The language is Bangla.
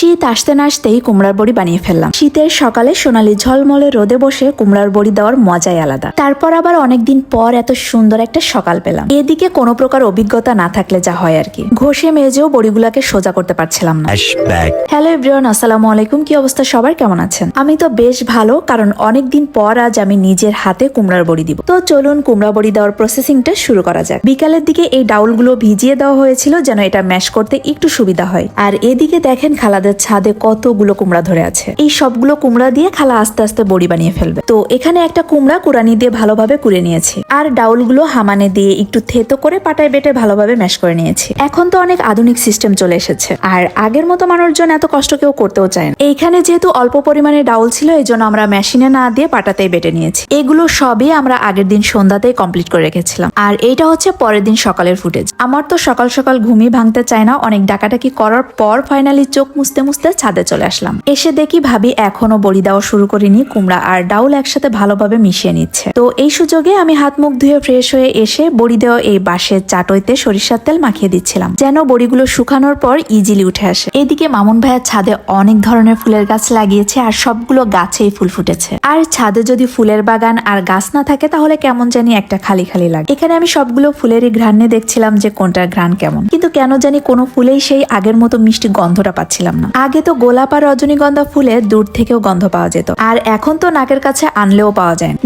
শীত আসতে না আসতেই কুমড়ার বড়ি বানিয়ে ফেললাম। শীতের সকালে সোনালি ঝলমলে রোদে বসে কুমড়ার বড়ি দেওয়ার মজাই আলাদা। তারপর আবার অনেকদিন পর এত সুন্দর একটা সকাল পেলাম। এদিকে কোনো প্রকার অভিজ্ঞতা না থাকলে যা হয় আর কি, ঘষে মেজেও বড়িগুলাকে সোজা করতে পারছিলাম না। হ্যালো এভরিওয়ান, আসসালামু আলাইকুম। কি অবস্থা সবার, কেমন আছেন? আমি তো বেশ ভালো, কারণ অনেকদিন পর আজ আমি নিজের হাতে কুমড়ার বড়ি দিব। তো চলুন কুমড়া বড়ি দেওয়ার প্রসেসিংটা শুরু করা যাক। বিকালের দিকে এই ডাউলগুলো ভিজিয়ে দেওয়া হয়েছিল যেন এটা ম্যাশ করতে একটু সুবিধা হয়। আর এদিকে দেখেন খালাদের ছাদে কতগুলো কুমড়া ধরে আছে। এই সবগুলো কুমড়া দিয়ে খালা আস্তে আস্তে বড়ি বানিয়ে ফেলবে। তো এখানে একটা কুমড়া কুড়ানি দিয়ে ভালোভাবে কুড়ে নিয়েছি, আর ডাউলগুলো হামানে দিয়ে একটু থেতো করে পাটায় বেটে ভালোভাবে ম্যাশ করে নিয়েছি। এখন তো অনেক আধুনিক সিস্টেম চলে এসেছে, আর আগের মতো মানুষজন এত কষ্ট কেউ করতেও চায় না। এইখানে যেহেতু অল্প পরিমাণে ডাউল ছিল, এই জন্য আমরা মেশিনে না দিয়ে পাটাতেই বেটে নিয়েছি। এগুলো সবই আমরা আগের দিন সন্ধ্যাতেই কমপ্লিট করে রেখেছিলাম। আর এইটা হচ্ছে পরের দিন সকালের ফুটেজ। আমার তো সকাল সকাল ঘুমিয়ে ভাঙতে চায় না, অনেক ডাকাডাকি করার পর ফাইনালি চোখ মুছতে মুছতে ছাদে চলে আসলাম। এসে দেখি ভাবি এখনো বড়ি দেওয়া শুরু করিনি, কুমড়া আর ডাউল একসাথে ভালোভাবে মিশিয়ে নিচ্ছে। তো এই সুযোগে আমি হাত মুখ ধুয়ে ফ্রেশ হয়ে এসে বড়ি দেওয়া এই বাঁশের চাটইতে সরিষার তেল মাখিয়ে দিচ্ছিলাম, যেন বড়িগুলো শুকানোর পর ইজিলি উঠে আসে। এদিকে মামুন ভাইয়ের ছাদে অনেক ধরনের ফুলের গাছ লাগিয়েছে, আর সবগুলো গাছেই ফুল ফুটেছে। আর ছাদে যদি ফুলের বাগান আর গাছ না থাকে তাহলে কেমন জানি একটা খালি খালি লাগে। এখানে আমি সবগুলো ফুলেরই ঘ্রাণ নিয়ে দেখছিলাম যে কোনটার ঘ্রাণ কেমন, কিন্তু কেন জানি কোনো ফুলেই সেই আগের মতো মিষ্টি গন্ধটা পাচ্ছিলাম না। আগে তো গোলাপ আর রজনীগন্ধা ফুলে দূর থেকেও গন্ধ পাওয়া যেত, আর এখন তো নাকের কাছে আনলেও পাওয়া যায় না।